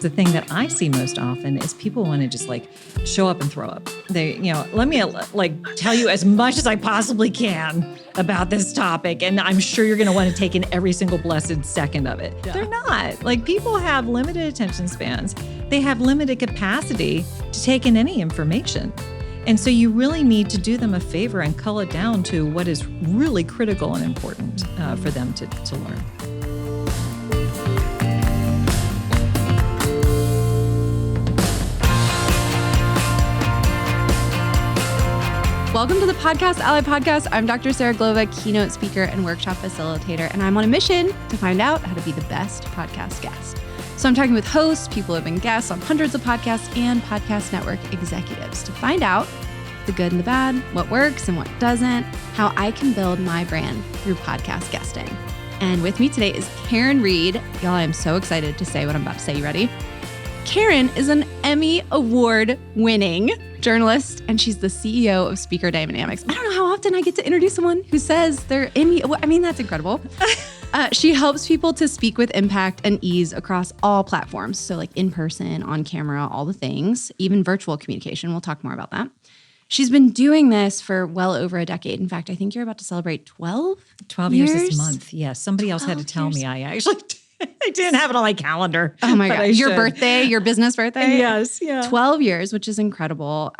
the thing that I see most often is people want to just like show up and throw up. They, let me like tell you as much as I possibly can about this topic. And I'm sure you're going to want to take in every single blessed second of it. Yeah. They're not. Like, people have limited attention spans. They have limited capacity to take in any information. And so you really need to do them a favor and cull it down to what is really critical and important for them to learn. Welcome to the Podcast Ally Podcast. I'm Dr. Sarah Glova, keynote speaker and workshop facilitator, and I'm on a mission to find out how to be the best podcast guest. So I'm talking with hosts, people who have been guests on hundreds of podcasts, and podcast network executives to find out the good and the bad, what works and what doesn't, how I can build my brand through podcast guesting. And with me today is Karin Reed. Y'all, I'm so excited to say what I'm about to say. You ready? Karin is an Emmy Award-winning journalist, and she's the CEO of Speaker Dynamics. I don't know how often I get to introduce someone who says they're Emmy. I mean, that's incredible. She helps people to speak with impact and ease across all platforms. So like in person, on camera, all the things, even virtual communication. We'll talk more about that. She's been doing this for well over a decade. In fact, I think you're about to celebrate 12 years this month. Yes. Somebody else had to tell me. I actually I didn't have it on my calendar. Oh my God. Your birthday, your business birthday? Yes. Yeah. 12 years, which is incredible.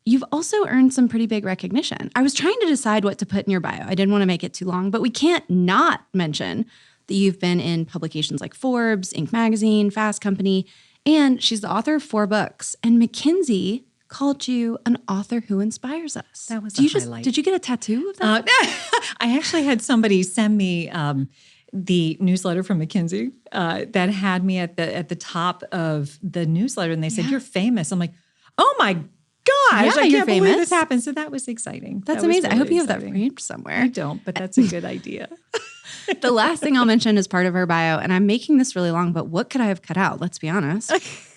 You've also earned some pretty big recognition. I was trying to decide what to put in your bio. I didn't want to make it too long, but we can't not mention that you've been in publications like Forbes, Inc. Magazine, Fast Company, and she's the author of 4 books. And McKinsey called you an author who inspires us. That was a highlight. Did you get a tattoo of that? I actually had somebody send me the newsletter from McKinsey that had me at the top of the newsletter, and they said, "You're famous." I'm like, "Oh my gosh, I can't believe this happened." So that was exciting. That's amazing. Really, I hope you have that framed somewhere. I don't, but that's a good idea. The last thing I'll mention as part of her bio, and I'm making this really long, but what could I have cut out? Let's be honest,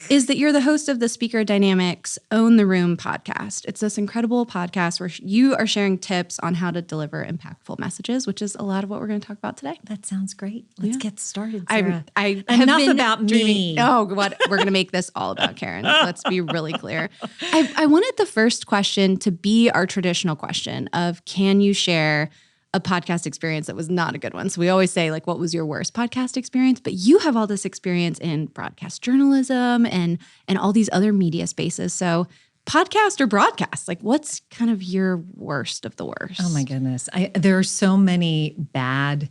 is that you're the host of the Speaker Dynamics Own the Room podcast. It's this incredible podcast where you are sharing tips on how to deliver impactful messages, which is a lot of what we're going to talk about today. That sounds great. Let's get started, Sarah. I enough about me. Oh, what? We're going to make this all about Karin. Let's be really clear. I wanted the first question to be our traditional question of, can you share a podcast experience that was not a good one? So we always say, like, what was your worst podcast experience? But you have all this experience in broadcast journalism and all these other media spaces. So podcast or broadcast, like, what's kind of your worst of the worst? Oh my goodness. There are so many bad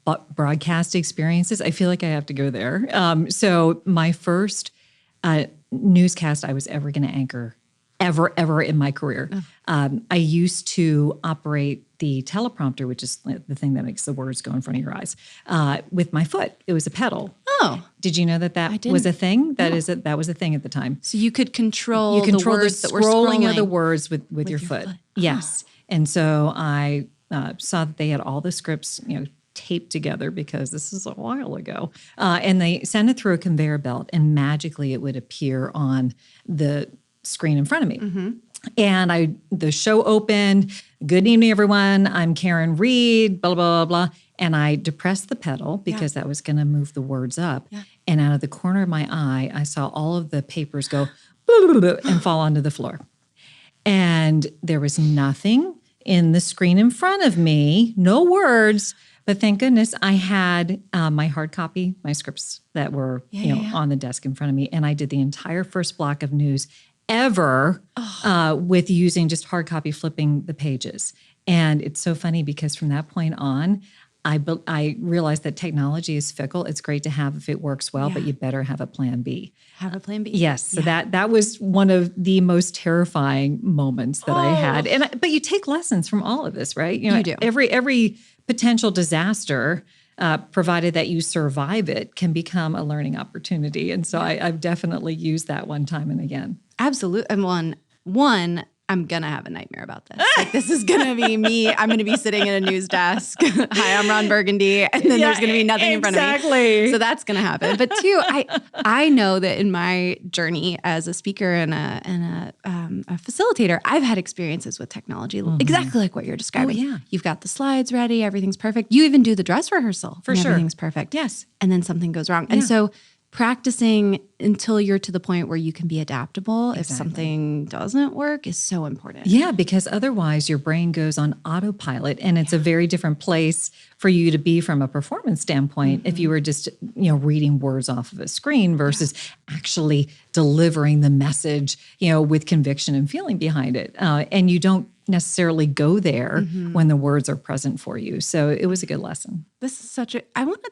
broadcast experiences. I feel like I have to go there. So my first newscast I was ever going to anchor ever in my career. I used to operate the teleprompter, which is the thing that makes the words go in front of your eyes, with my foot. It was a pedal. Oh. Did you know that was a thing? That was a thing at the time. So you could control the words that were scrolling of the words with your foot. Yes. And so I saw that they had all the scripts, taped together, because this is a while ago. And they sent it through a conveyor belt, and magically it would appear on the screen in front of me. Mm-hmm. And the show opened. "Good evening, everyone. I'm Karin Reed, blah, blah, blah, blah." And I depressed the pedal because that was going to move the words up. Yeah. And out of the corner of my eye, I saw all of the papers go and fall onto the floor. And there was nothing in the screen in front of me, no words. But thank goodness I had my hard copy, my scripts that were on the desk in front of me. And I did the entire first block of news ever with using just hard copy, flipping the pages. And it's so funny because from that point on, I realized that technology is fickle. It's great to have if it works well, but you better have a plan B. Have a plan B. Yes. So that was one of the most terrifying moments that I had. But you take lessons from all of this, right? You do. Every potential disaster, provided that you survive it, can become a learning opportunity. And so I've definitely used that one time and again. Absolutely. And one, I'm going to have a nightmare about this. Like, this is going to be me. I'm going to be sitting at a news desk. Hi, I'm Ron Burgundy. And then there's going to be nothing in front of me. Exactly. So that's going to happen. But two, I know that in my journey as a speaker and a facilitator, I've had experiences with technology, exactly like what you're describing. Oh, yeah. You've got the slides ready. Everything's perfect. You even do the dress rehearsal. For sure. Everything's perfect. Yes. And then something goes wrong. And so practicing until you're to the point where you can be adaptable if Exactly. something doesn't work is so important. Yeah, because otherwise your brain goes on autopilot, and it's a very different place for you to be from a performance standpoint if you were just, reading words off of a screen versus actually delivering the message, with conviction and feeling behind it. And you don't necessarily go there when the words are present for you. So it was a good lesson. This is such a, I want to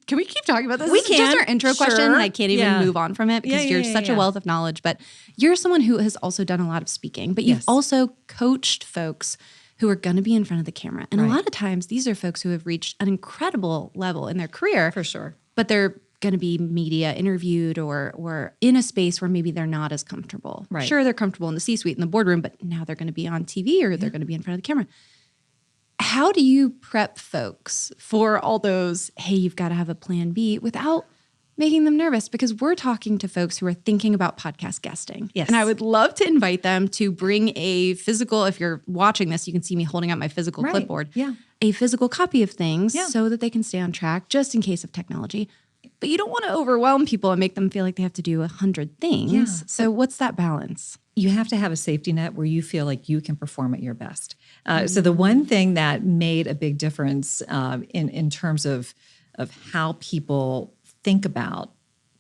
can we keep talking about this? We This is can. just our intro question, and I can't even move on from it because you're such a wealth of knowledge. But you're someone who has also done a lot of speaking, but you've also coached folks who are going to be in front of the camera. And a lot of times these are folks who have reached an incredible level in their career. For sure. But they're going to be media interviewed or in a space where maybe they're not as comfortable. Right. Sure, they're comfortable in the C-suite, in the boardroom, but now they're going to be on TV or they're going to be in front of the camera. How do you prep folks for all those, hey, you've got to have a plan B without making them nervous? Because we're talking to folks who are thinking about podcast guesting. Yes. And I would love to invite them to bring a physical, if you're watching this, you can see me holding up my physical clipboard. Yeah. A physical copy of things so that they can stay on track just in case of technology. But you don't want to overwhelm people and make them feel like they have to do 100 things. Yeah. So what's that balance? You have to have a safety net where you feel like you can perform at your best. So the one thing that made a big difference in terms of how people think about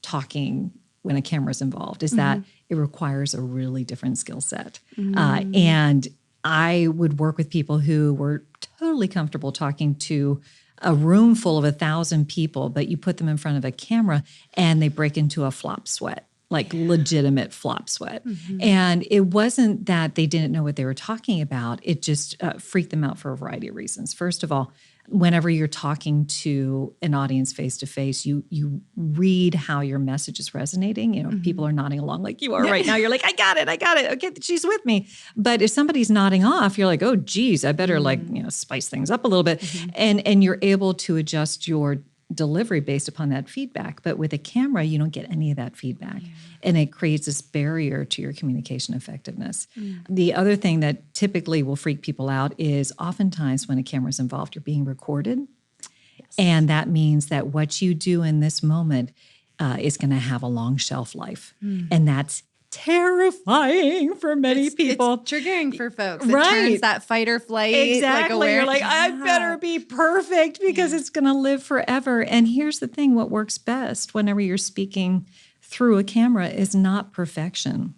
talking when a camera's involved is that it requires a really different skill set. And I would work with people who were totally comfortable talking to a room full of 1,000 people, but you put them in front of a camera and they break into a flop sweat, like legitimate flop sweat. And it wasn't that they didn't know what they were talking about. It just freaked them out for a variety of reasons. First of all, whenever you're talking to an audience face to face, you read how your message is resonating. People are nodding along like you are right now. You're like, I got it. Okay, she's with me. But if somebody's nodding off, you're like, oh, geez, I better spice things up a little bit. And you're able to adjust your delivery based upon that feedback. But with a camera, you don't get any of that feedback. And it creates this barrier to your communication effectiveness. The other thing that typically will freak people out is oftentimes when a camera's involved, you're being recorded. And that means that what you do in this moment is going to have a long shelf life. And that's terrifying for many people. It's triggering for folks. It Right. turns that fight or flight. Exactly. You're like, I better be perfect because it's going to live forever. And here's the thing, what works best whenever you're speaking through a camera is not perfection.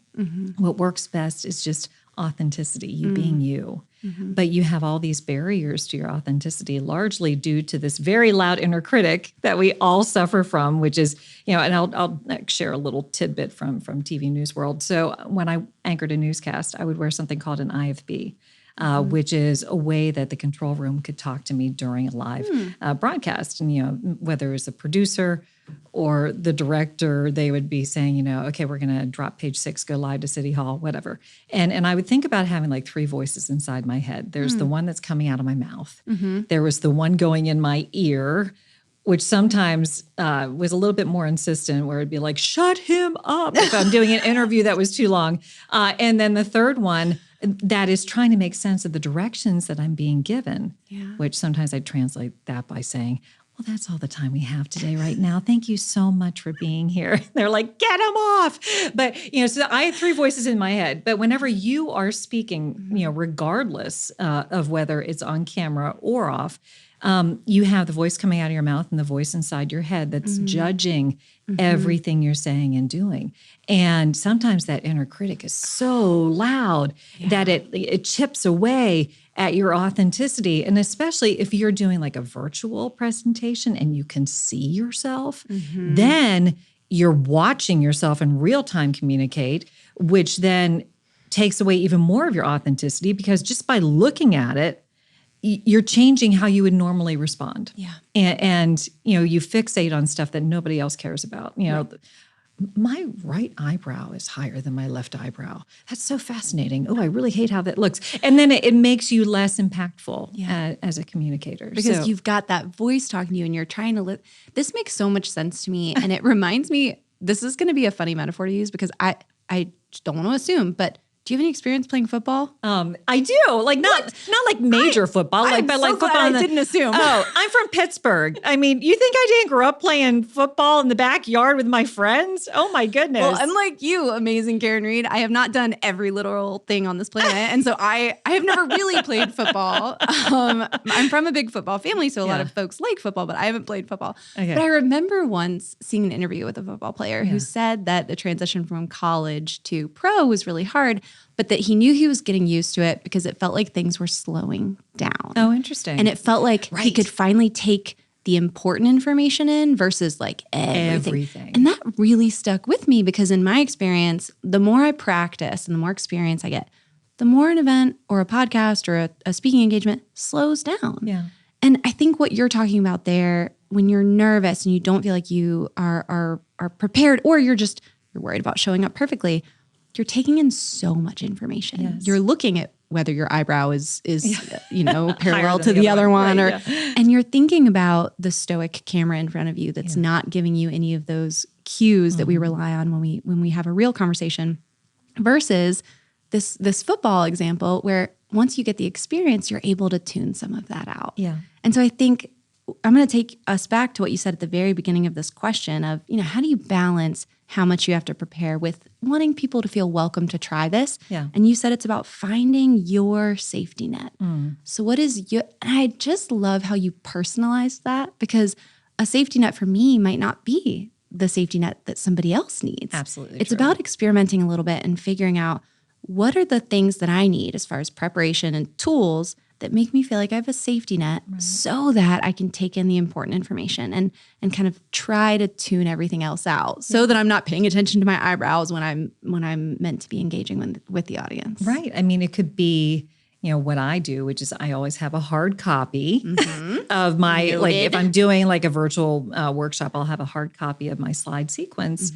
What works best is just authenticity, you being you. But you have all these barriers to your authenticity, largely due to this very loud inner critic that we all suffer from, which is, and I'll share a little tidbit from TV news world. So when I anchored a newscast, I would wear something called an IFB, which is a way that the control room could talk to me during a live broadcast. And, whether it's a producer or the director, they would be saying, okay, we're going to drop page 6, go live to City Hall, whatever. And I would think about having like 3 voices inside my head. There's the one that's coming out of my mouth. There was the one going in my ear, which sometimes was a little bit more insistent, where it'd be like, shut him up if I'm doing an interview that was too long. And then the third one that is trying to make sense of the directions that I'm being given, which sometimes I translate that by saying, well, that's all the time we have today right now. Thank you so much for being here. They're like, get him off. But, so I have 3 voices in my head. But whenever you are speaking, regardless of whether it's on camera or off, you have the voice coming out of your mouth and the voice inside your head that's judging everything you're saying and doing. And sometimes that inner critic is so loud that it chips away at your authenticity. And especially if you're doing like a virtual presentation and you can see yourself, then you're watching yourself in real time communicate, which then takes away even more of your authenticity, because just by looking at it, you're changing how you would normally respond. And you fixate on stuff that nobody else cares about. My right eyebrow is higher than my left eyebrow. That's so fascinating. Oh, I really hate how that looks. And then it makes you less impactful as a communicator. Because you've got that voice talking to you and you're trying to live. This makes so much sense to me. And it reminds me, this is going to be a funny metaphor to use because I don't want to assume, but Do you have any experience playing football? I do. Like not like major football, I'm but so like football. glad I didn't assume. Oh, I'm from Pittsburgh. I mean, you think I didn't grow up playing football in the backyard with my friends? Oh my goodness. Well, unlike you, amazing Karin Reed, I have not done every literal thing on this planet. And so I have never really played football. I'm from a big football family, so a lot of folks like football, but I haven't played football. Okay. But I remember once seeing an interview with a football player who said that the transition from college to pro was really hard, but that he knew he was getting used to it because it felt like things were slowing down. Oh, interesting. And it felt like he could finally take the important information in versus like everything. And that really stuck with me because in my experience, the more I practice and the more experience I get, the more an event or a podcast or a speaking engagement slows down. Yeah. And I think what you're talking about there, when you're nervous and you don't feel like you are prepared, or you're worried about showing up perfectly, you're taking in so much information. Yes. You're looking at whether your eyebrow is parallel to the other one, right, and you're thinking about the stoic camera in front of you that's not giving you any of those cues that we rely on when we have a real conversation, versus this football example where once you get the experience, you're able to tune some of that out. Yeah. And so I think I'm going to take us back to what you said at the very beginning of this question of, how do you balance how much you have to prepare with wanting people to feel welcome to try this? Yeah. And you said it's about finding your safety net. So what is your, and I just love how you personalized that, because a safety net for me might not be the safety net that somebody else needs. Absolutely. It's true. about experimenting a little bit and figuring out what are the things that I need as far as preparation and tools that make me feel like I have a safety net so that I can take in the important information and kind of try to tune everything else out so that I'm not paying attention to my eyebrows when I'm meant to be engaging with the audience. Right. I mean, it could be, what I do, which is I always have a hard copy of my, like if I'm doing like a virtual workshop, I'll have a hard copy of my slide sequence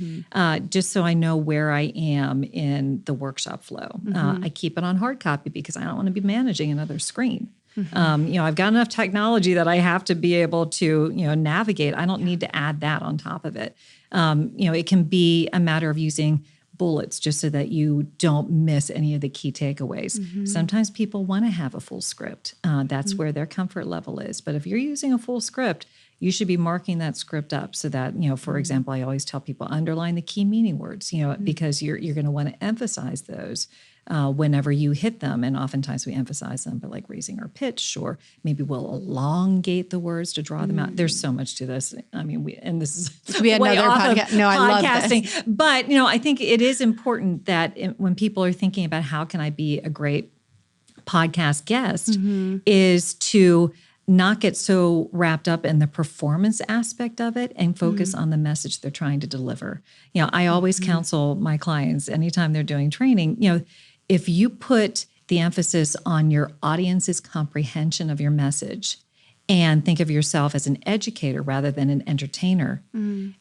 just so I know where I am in the workshop flow. I keep it on hard copy because I don't want to be managing another screen. I've got enough technology that I have to be able to, navigate. I don't need to add that on top of it. It can be a matter of using bullets just so that you don't miss any of the key takeaways. Sometimes people want to have a full script. That's where their comfort level is. But if you're using a full script, you should be marking that script up so that, for example, I always tell people underline the key meaning words, because you're going to want to emphasize those whenever you hit them. And oftentimes we emphasize them by like raising our pitch, or maybe we'll elongate the words to draw them out. There's so much to this. I mean, this is be another podcast. No, I love this. But, I think it is important that when people are thinking about how can I be a great podcast guest is to not get so wrapped up in the performance aspect of it and focus on the message they're trying to deliver. I always counsel my clients anytime they're doing training, if you put the emphasis on your audience's comprehension of your message and think of yourself as an educator rather than an entertainer,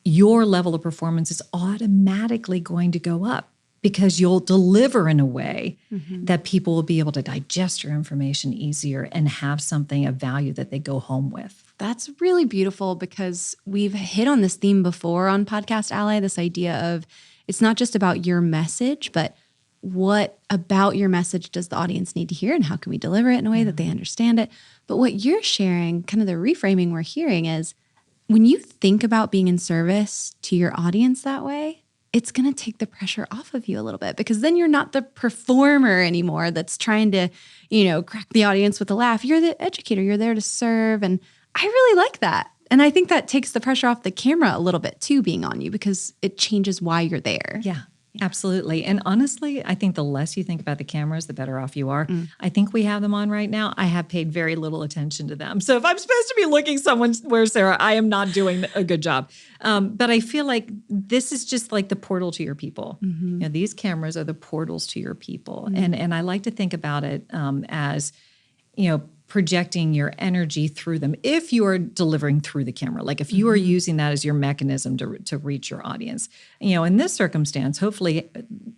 your level of performance is automatically going to go up because you'll deliver in a way that people will be able to digest your information easier and have something of value that they go home with. That's really beautiful because we've hit on this theme before on Podcast Ally, this idea of it's not just about your message, but what about your message does the audience need to hear and how can we deliver it in a way that they understand it? But what you're sharing, kind of the reframing we're hearing is when you think about being in service to your audience that way, it's going to take the pressure off of you a little bit because then you're not the performer anymore that's trying to, crack the audience with a laugh. You're the educator. You're there to serve. And I really like that. And I think that takes the pressure off the camera a little bit too, being on you because it changes why you're there. Yeah. Absolutely. And honestly, I think the less you think about the cameras, the better off you are. I think we have them on right now. I have paid very little attention to them. So if I'm supposed to be looking somewhere, Sarah, I am not doing a good job. But I feel like this is just like the portal to your people. These cameras are the portals to your people. And I like to think about it as, projecting your energy through them if you are delivering through the camera. Like if you are using that as your mechanism to reach your audience. In this circumstance, hopefully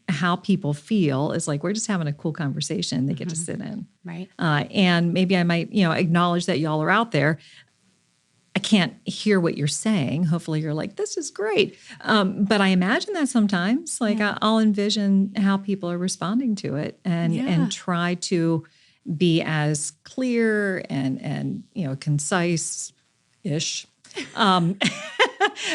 how people feel is like we're just having a cool conversation they get to sit in. Right. And maybe I might, acknowledge that y'all are out there. I can't hear what you're saying. Hopefully you're like, this is great. But I imagine that sometimes, like I'll envision how people are responding to it and try to be as clear and concise-ish,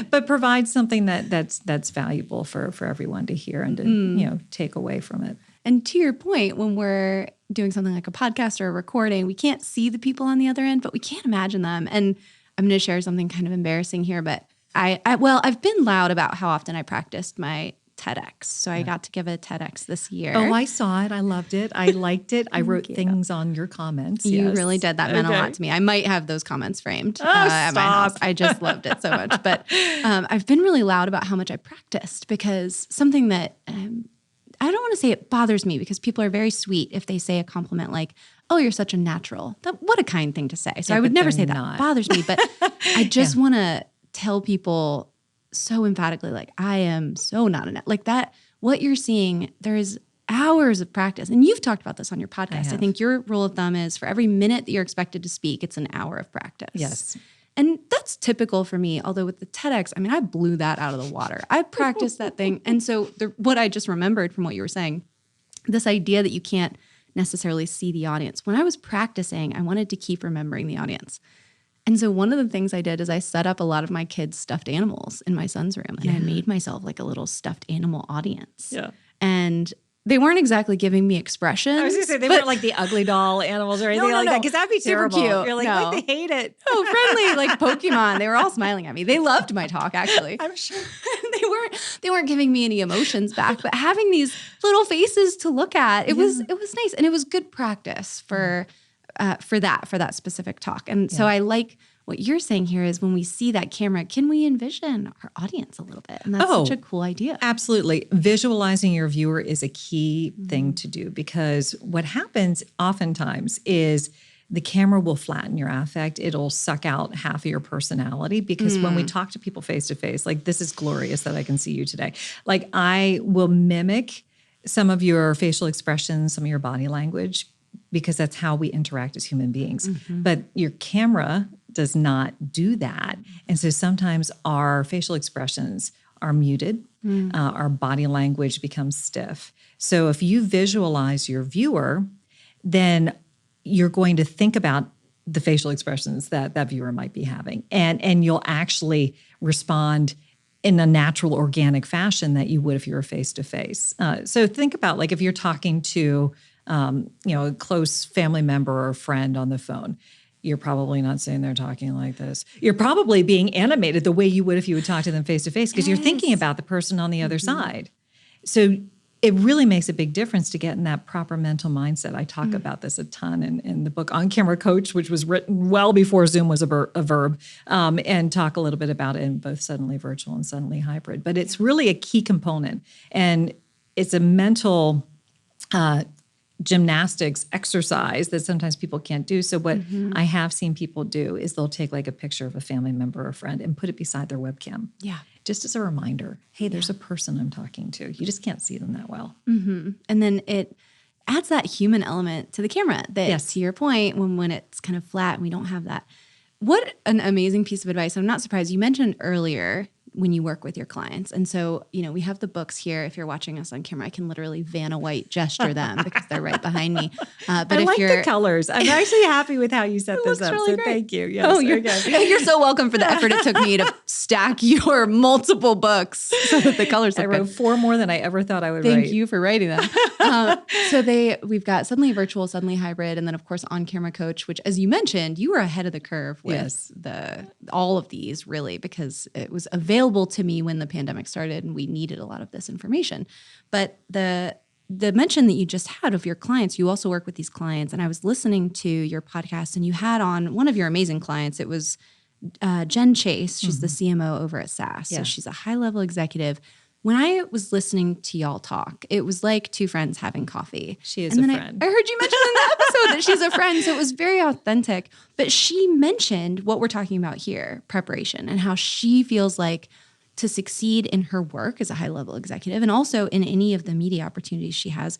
but provide something that's valuable for everyone to hear and to take away from it. And to your point, when we're doing something like a podcast or a recording, we can't see the people on the other end, but we can't imagine them. And I'm going to share something kind of embarrassing here, but I've been loud about how often I practiced my TEDx. So I got to give a TEDx this year. Oh, I saw it. I loved it. I liked it. I wrote things on your comments. You really did. That meant a lot to me. I might have those comments framed at my house. I just loved it so much. But I've been really loud about how much I practiced, because something that I don't want to say it bothers me, because people are very sweet if they say a compliment like, oh, you're such a natural. What a kind thing to say. So I would never say that. It bothers me. But I just want to tell people so emphatically, like, I am so not a like that. What you're seeing, there is hours of practice. And you've talked about this on your podcast. I think your rule of thumb is for every minute that you're expected to speak, it's an hour of practice. Yes. And that's typical for me. Although with the TEDx, I mean, I blew that out of the water. I practiced that thing. And so what I just remembered from what you were saying, this idea that you can't necessarily see the audience. When I was practicing, I wanted to keep remembering the audience. And so one of the things I did is I set up a lot of my kids' stuffed animals in my son's room. And I made myself like a little stuffed animal audience. Yeah. And they weren't exactly giving me expressions. I was going to say, they weren't like the ugly doll animals or anything like that, because that'd be terrible. Super cute. You're like, wait, they hate it. Oh, friendly, like Pokemon. They were all smiling at me. They loved my talk, actually. I'm sure. They weren't giving me any emotions back, but having these little faces to look at, it was nice. And it was good practice for that specific talk. And so I like what you're saying here is when we see that camera, can we envision our audience a little bit? And that's such a cool idea. Absolutely. Visualizing your viewer is a key thing to do, because what happens oftentimes is the camera will flatten your affect. It'll suck out half of your personality, because when we talk to people face to face, like, this is glorious that I can see you today. Like, I will mimic some of your facial expressions, some of your body language, because that's how we interact as human beings. But your camera does not do that. And so sometimes our facial expressions are muted. Our body language becomes stiff. So if you visualize your viewer, then you're going to think about the facial expressions that that viewer might be having. And you'll actually respond in a natural, organic fashion that you would if you were face-to-face. So think about, like, if you're talking to a close family member or friend on the phone, you're probably not sitting there talking like this. You're probably being animated the way you would if you would talk to them face-to-face, because you're thinking about the person on the other side. So it really makes a big difference to get in that proper mental mindset. I talk about this a ton in the book On Camera Coach, which was written well before Zoom was a verb, and talk a little bit about it in both Suddenly Virtual and Suddenly Hybrid. But it's really a key component, and it's a mental gymnastics exercise that sometimes people can't do. So what I have seen people do is they'll take like a picture of a family member or friend and put it beside their webcam. Yeah. Just as a reminder, hey, there's a person I'm talking to. You just can't see them that well. And then it adds that human element to the camera that, to your point, when it's kind of flat and we don't have that. What an amazing piece of advice. I'm not surprised. You mentioned earlier when you work with your clients. And so, we have the books here. If you're watching us on camera, I can literally Vanna White gesture them because they're right behind me. But I like the colors. I'm actually happy with how you set this up. Really so great. Thank you. Yes, you're so welcome for the effort it took me to stack your multiple books so that the colors look good. I wrote 4 more than I ever thought I would write. Thank you for writing them. So we've got Suddenly Virtual, Suddenly Hybrid, and then of course On Camera Coach, which, as you mentioned, you were ahead of the curve with all of these, really, because it was available to me when the pandemic started and we needed a lot of this information. But the mention that you just had of your clients, you also work with these clients. And I was listening to your podcast and you had on one of your amazing clients. It was Jen Chase. She's the CMO over at SAS. So she's a high-level executive. When I was listening to y'all talk, it was like 2 friends having coffee. She is a friend. I heard you mention in the episode that she's a friend, so it was very authentic. But she mentioned what we're talking about here, preparation, and how she feels like to succeed in her work as a high-level executive and also in any of the media opportunities she has,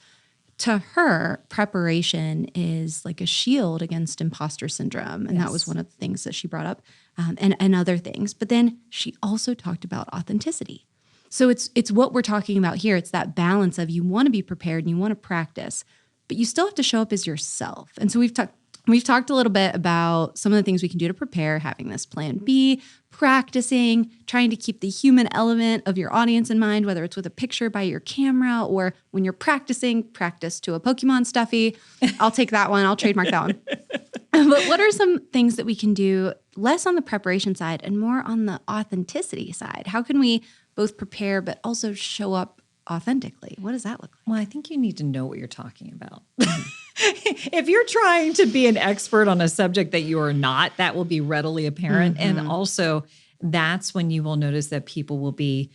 to her, preparation is like a shield against imposter syndrome. And that was one of the things that she brought up, and other things. But then she also talked about authenticity. So it's what we're talking about here. It's that balance of you want to be prepared and you want to practice, but you still have to show up as yourself. And so we've talked a little bit about some of the things we can do to prepare, having this plan B, practicing, trying to keep the human element of your audience in mind, whether it's with a picture by your camera or when you're practicing, practice to a Pokemon stuffy. I'll take that one. I'll trademark that one. But what are some things that we can do less on the preparation side and more on the authenticity side? How can we both prepare but also show up authentically? What does that look like? Well, I think you need to know what you're talking about. If you're trying to be an expert on a subject that you are not, that will be readily apparent. And also, that's when you will notice that people will be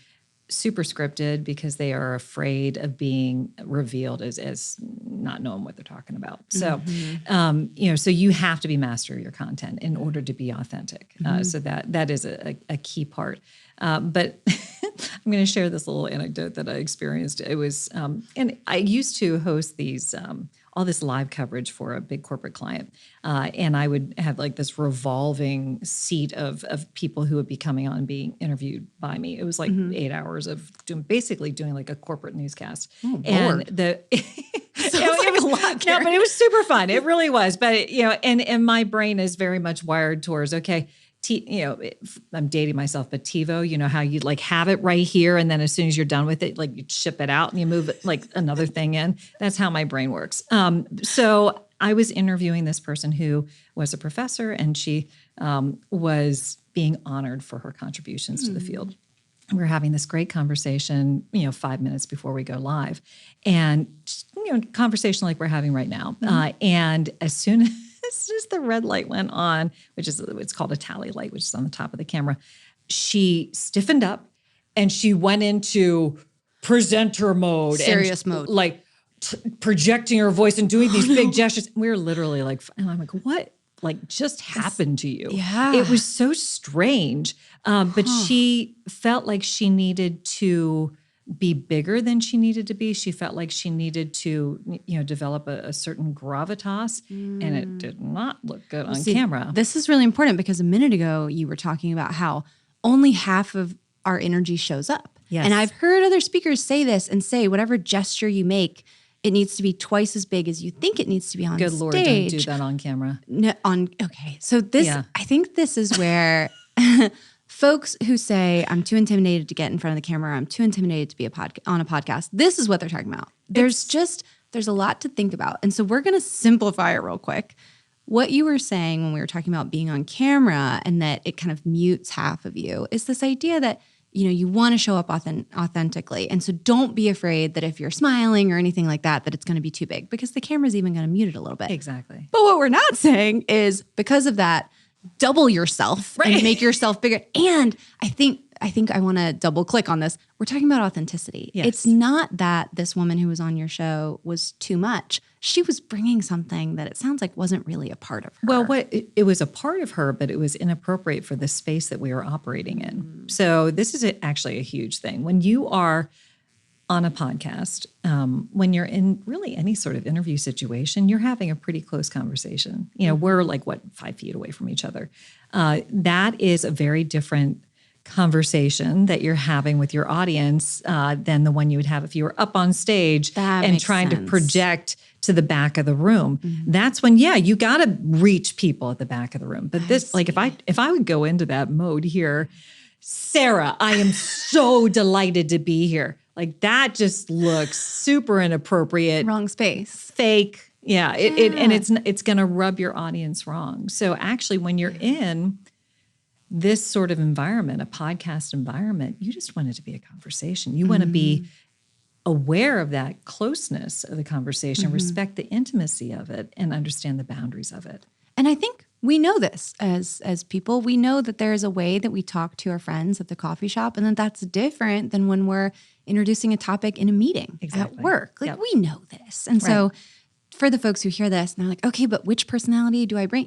super scripted because they are afraid of being revealed as not knowing what they're talking about. So, so you have to be master of your content in order to be authentic. So that is a key part. But I'm going to share this little anecdote that I experienced. It was, and I used to host these, all this live coverage for a big corporate client. And I would have like this revolving seat of people who would be coming on and being interviewed by me. It was like 8 hours of basically doing like a corporate newscast. Oh, and Lord. it was a lot. No, but it was super fun. It really was. But, and my brain is very much wired towards, okay, I'm dating myself, but TiVo, how you like have it right here. And then as soon as you're done with it, like you ship it out and you move it like another thing in. That's how my brain works. So I was interviewing this person who was a professor, and she was being honored for her contributions to the field. We were having this great conversation, 5 minutes before we go live, and conversation like we're having right now. And as soon as the red light went on, it's called a tally light, which is on the top of the camera, she stiffened up and she went into presenter mode, serious mode, like projecting her voice and doing these big gestures. We were literally like, and I'm like, what? Like just happened to you? Yeah. It was so strange. But she felt like she needed to be bigger than she needed to be. She felt like she needed to, develop a certain gravitas, and it did not look good on camera. This is really important because a minute ago you were talking about how only half of our energy shows up. Yes. And I've heard other speakers say this and say whatever gesture you make, it needs to be twice as big as you think it needs to be on stage. Good Lord, don't do that on camera. No, okay. So I think this is where folks who say, I'm too intimidated to get in front of the camera, I'm too intimidated to be on a podcast, this is what they're talking about. There's a lot to think about. And so we're going to simplify it real quick. What you were saying when we were talking about being on camera and that it kind of mutes half of you is this idea that, you want to show up authentically. And so don't be afraid that if you're smiling or anything like that, that it's going to be too big, because the camera's even going to mute it a little bit. Exactly. But what we're not saying is because of that, double yourself and make yourself bigger. And I think I want to double click on this. We're talking about authenticity. Yes. It's not that this woman who was on your show was too much. She was bringing something that it sounds like wasn't really a part of her. Well, it was a part of her, but it was inappropriate for the space that we were operating in. So this is actually a huge thing. When you are on a podcast, when you're in really any sort of interview situation, you're having a pretty close conversation. We're like, 5 feet away from each other. That is a very different conversation that you're having with your audience than the one you would have if you were up on stage and trying to project to the back of the room. That's when, you got to reach people at the back of the room. But this, like, if I would go into that mode here, Sarah, I am so delighted to be here. Like that just looks super inappropriate. Wrong space. Fake. Yeah. And it's going to rub your audience wrong. So actually when you're in this sort of environment, a podcast environment, you just want it to be a conversation. You want to be aware of that closeness of the conversation, respect the intimacy of it, and understand the boundaries of it. And I think we know this as people. We know that there is a way that we talk to our friends at the coffee shop, and that's different than when we're introducing a topic in a meeting at work. Like we know this. And so for the folks who hear this and they're like, okay, but which personality do I bring?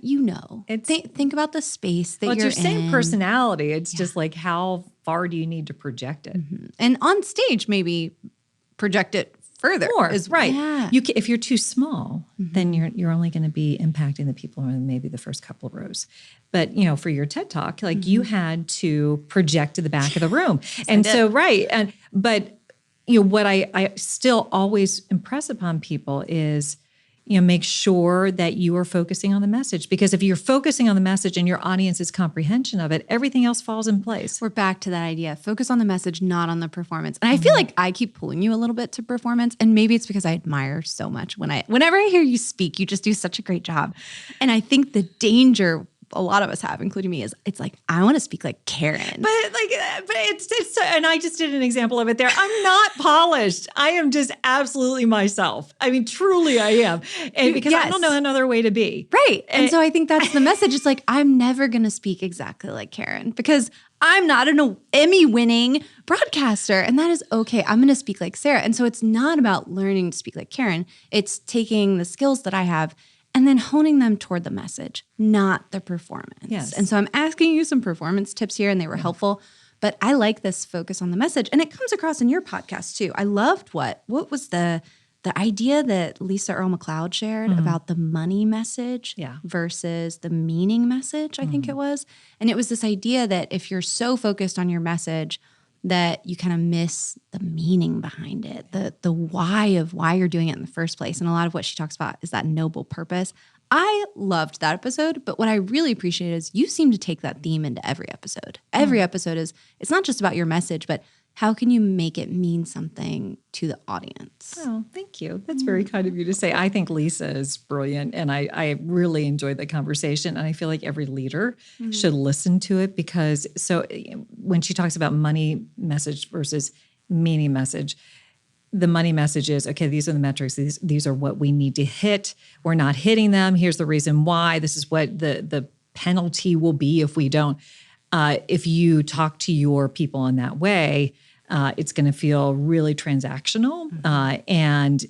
Think about the space that you're in. It's your same personality. It's just like, how far do you need to project it? And on stage, maybe project it further. More, right. Yeah. If you're too small, then you're only going to be impacting the people in maybe the first couple of rows. But, for your TED Talk, you had to project to the back of the room. And so, right. But what I still always impress upon people is, make sure that you are focusing on the message, because if you're focusing on the message and your audience's comprehension of it, everything else falls in place. We're back to that idea. Focus on the message, not on the performance. And I feel like I keep pulling you a little bit to performance, and maybe it's because I admire so much. Whenever I hear you speak, you just do such a great job. And I think the danger a lot of us have, including me, is it's like, I want to speak like Karin. But it's and I just did an example of it there. I'm not polished. I am just absolutely myself. I mean, truly I am. And because I don't know another way to be. Right. And so I think that's the message. It's like, I'm never going to speak exactly like Karin because I'm not an Emmy-winning broadcaster, and that is okay. I'm going to speak like Sarah. And so it's not about learning to speak like Karin. It's taking the skills that I have and then honing them toward the message, not the performance. Yes. And so I'm asking you some performance tips here, and they were helpful. But I like this focus on the message, and it comes across in your podcast too. I loved what was the idea that Lisa Earl McLeod shared about the money message versus the meaning message, I think it was. And it was this idea that if you're so focused on your message that you kind of miss the meaning behind it, the why of why you're doing it in the first place. And a lot of what she talks about is that noble purpose. I loved that episode, but what I really appreciate is you seem to take that theme into every episode. Every episode it's not just about your message, but how can you make it mean something to the audience? Oh, thank you. That's very kind of you to say. I think Lisa is brilliant, and I really enjoyed the conversation, and I feel like every leader should listen to it, because when she talks about money message versus meaning message, the money message is, okay, these are the metrics. These are what we need to hit. We're not hitting them. Here's the reason why. This is what the penalty will be if we don't. If you talk to your people in that way, it's going to feel really transactional, and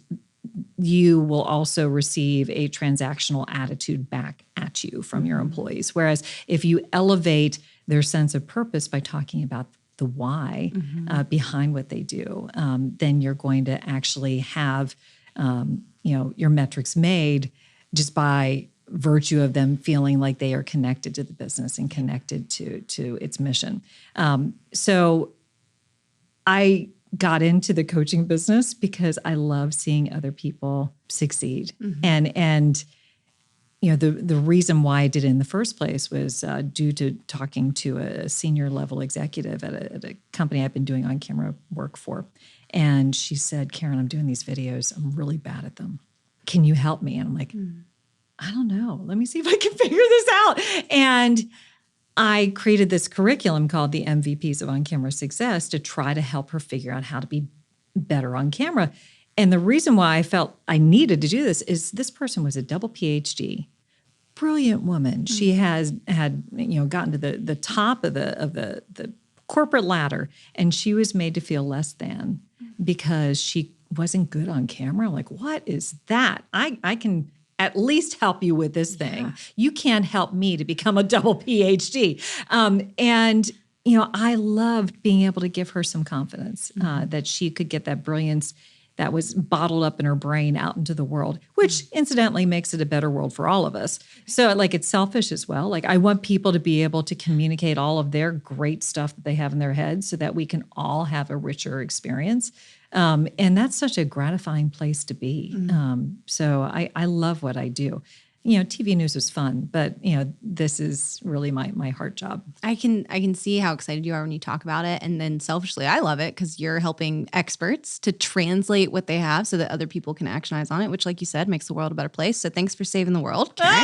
you will also receive a transactional attitude back at you from your employees. Whereas if you elevate their sense of purpose by talking about the why behind what they do, then you're going to actually have your metrics made just by virtue of them feeling like they are connected to the business and connected to its mission. So I got into the coaching business because I love seeing other people succeed. And the reason why I did it in the first place was due to talking to a senior level executive at a company I've been doing on-camera work for. And she said, Karin, I'm doing these videos. I'm really bad at them. Can you help me? And I'm like, I don't know. Let me see if I can figure this out. And I created this curriculum called the MVPs of On-Camera Success to try to help her figure out how to be better on camera. And the reason why I felt I needed to do this is this person was a double PhD, brilliant woman. She had gotten to the top of the corporate ladder, and she was made to feel less than because she wasn't good on camera. Like, what is that? I can at least help you with this thing. Yeah. You can't help me to become a double PhD. And I loved being able to give her some confidence that she could get that brilliance that was bottled up in her brain out into the world, which incidentally makes it a better world for all of us. So it's selfish as well. I want people to be able to communicate all of their great stuff that they have in their heads so that we can all have a richer experience. And that's such a gratifying place to be. So I love what I do. TV news is fun, but this is really my heart job. I can see how excited you are when you talk about it. And then selfishly, I love it because you're helping experts to translate what they have so that other people can actionize on it, which, like you said, makes the world a better place. So thanks for saving the world, Karin.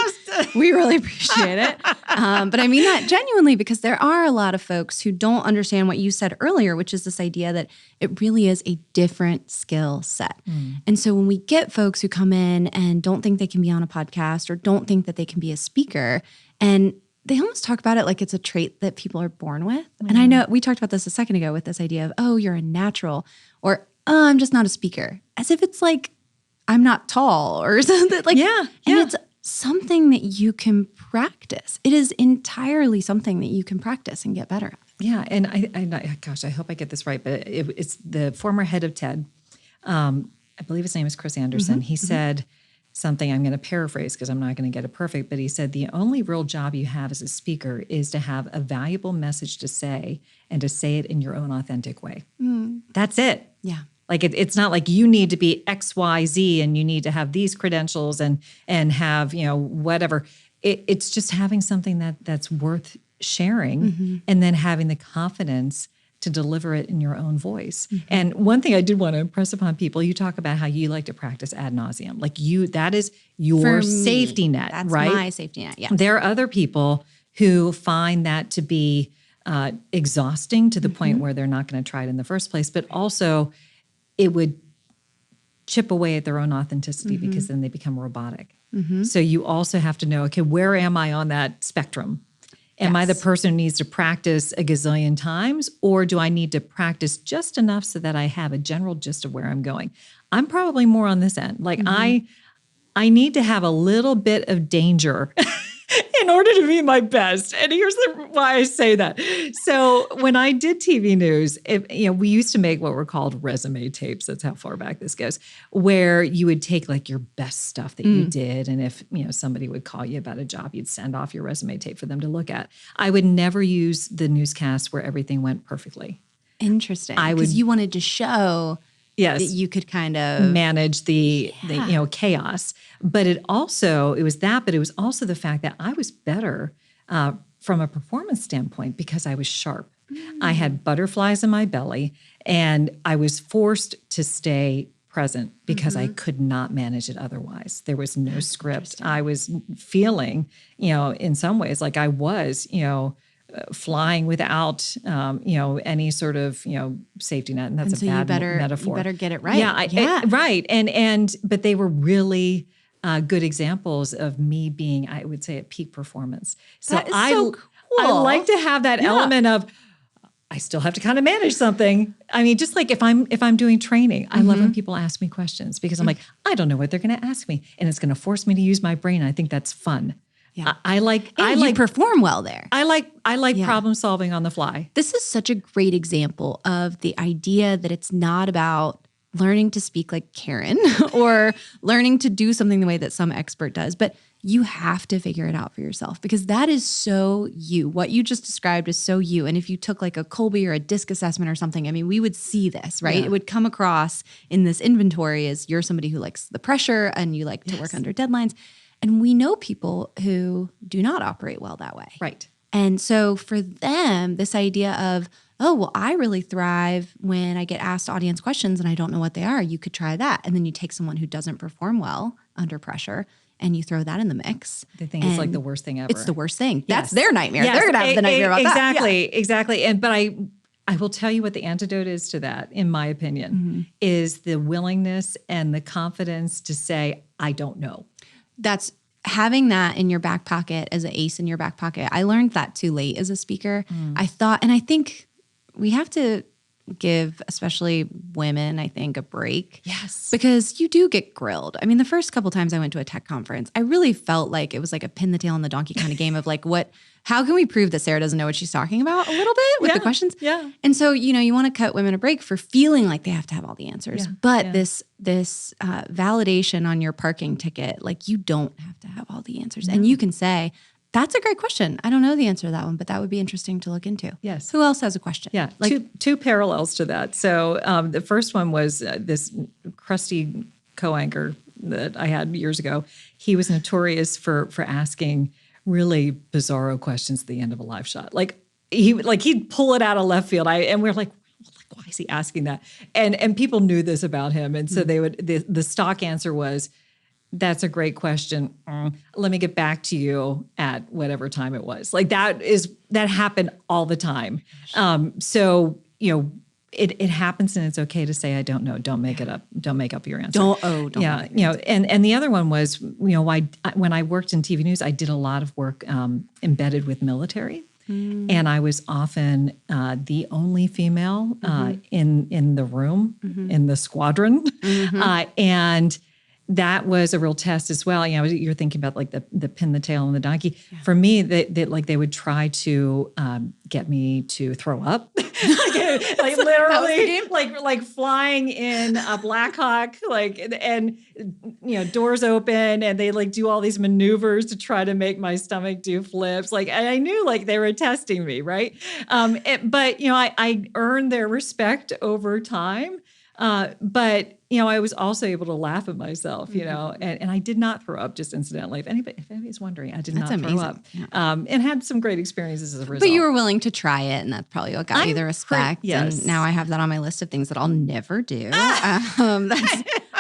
We really appreciate it. But I mean that genuinely, because there are a lot of folks who don't understand what you said earlier, which is this idea that it really is a different skill set. And so when we get folks who come in and don't think they can be on a podcast or don't think that they can be a speaker, and they almost talk about it like it's a trait that people are born with. And I know we talked about this a second ago with this idea of, oh, you're a natural, or oh, I'm just not a speaker, as if it's like I'm not tall or something. And it's something that you can practice. It is entirely something that you can practice and get better at. Yeah, and I hope I get this right, but it's the former head of TED I believe his name is Chris Anderson. He said something, I'm going to paraphrase because I'm not going to get it perfect, but he said, the only real job you have as a speaker is to have a valuable message to say and to say it in your own authentic way. That's it. Yeah. Like it's not like you need to be X, Y, Z and you need to have these credentials and have, whatever. It's just having something that's worth sharing and then having the confidence to deliver it in your own voice. And one thing I did want to impress upon people, you talk about how you like to practice ad nauseum. Like that is your safety net, that's right? my safety net, yeah. There are other people who find that to be exhausting to the point where they're not going to try it in the first place, but also it would chip away at their own authenticity because then they become robotic. So you also have to know, okay, where am I on that spectrum? Am I the person who needs to practice a gazillion times, or do I need to practice just enough so that I have a general gist of where I'm going? I'm probably more on this end. Like I need to have a little bit of danger in order to be my best. And here's why I say that. So when I did TV news, we used to make what were called resume tapes. That's how far back this goes, where you would take like your best stuff that you did. And if, somebody would call you about a job, you'd send off your resume tape for them to look at. I would never use the newscast where everything went perfectly. Interesting. Because you wanted to show that you could kind of manage the chaos. But it was also the fact that I was better from a performance standpoint because I was sharp. I had butterflies in my belly and I was forced to stay present because I could not manage it otherwise. There was no script. I was feeling, in some ways like I was, flying without, any sort of, safety net. And that's a bad metaphor. You better get it right. Yeah. Right. But they were really good examples of me being, I would say, at peak performance. So that is so cool. I like to have that element of, I still have to kind of manage something. I mean, just like if I'm doing training, I love when people ask me questions because I'm like, I don't know what they're going to ask me. And it's going to force me to use my brain. I think that's fun. Yeah. I like perform well there. I like problem solving on the fly. This is such a great example of the idea that it's not about learning to speak like Karin or learning to do something the way that some expert does, but you have to figure it out for yourself because that is so you. What you just described is so you. And if you took like a Colby or a DISC assessment or something, I mean, we would see this, right? Yeah. It would come across in this inventory as you're somebody who likes the pressure and you like to work under deadlines. And we know people who do not operate well that way. Right. And so for them, this idea of, oh, well, I really thrive when I get asked audience questions and I don't know what they are. You could try that. And then you take someone who doesn't perform well under pressure and you throw that in the mix. They think it's like the worst thing ever. It's the worst thing. Yes. That's their nightmare. They're going to have the nightmare about that. Exactly. But I will tell you what the antidote is to that, in my opinion, is the willingness and the confidence to say, I don't know. That's having that in your back pocket as an ace in your back pocket. I learned that too late as a speaker. I think we have to give, especially women, I think, a break. Yes. Because you do get grilled. I mean, the first couple times I went to a tech conference, I really felt like it was like a pin the tail on the donkey kind of game of like, how can we prove that Sarah doesn't know what she's talking about a little bit with the questions? Yeah. And so, you want to cut women a break for feeling like they have to have all the answers. Yeah. But this validation on your parking ticket, like you don't have to have all the answers. And you can say, that's a great question. I don't know the answer to that one, but that would be interesting to look into. Yes. Who else has a question? Yeah. Two parallels to that. So the first one was this crusty co-anchor that I had years ago. He was notorious for asking really bizarro questions at the end of a live shot. He'd pull it out of left field. And we're like, why is he asking that? And people knew this about him. And so they would, the stock answer was, that's a great question. Let me get back to you at whatever time it was. Like that happened all the time. So, it happens and it's okay to say, I don't know. Don't make it up. Don't make up your answer. Don't. And the other one was, when I worked in TV news, I did a lot of work embedded with military. And I was often the only female in the room, in the squadron. And that was a real test as well. You're thinking about like the pin the tail on the donkey. Yeah. For me, they would try to get me to throw up like literally, like flying in a Black Hawk, and doors open, and they like do all these maneuvers to try to make my stomach do flips. Like, and I knew like they were testing me, right? But I earned their respect over time. But I was also able to laugh at myself, and I did not throw up, just incidentally. If anybody's wondering, I did not throw up, and had some great experiences as a result. But you were willing to try it, and that's probably what got you the respect. Yes. And now I have that on my list of things that I'll never do.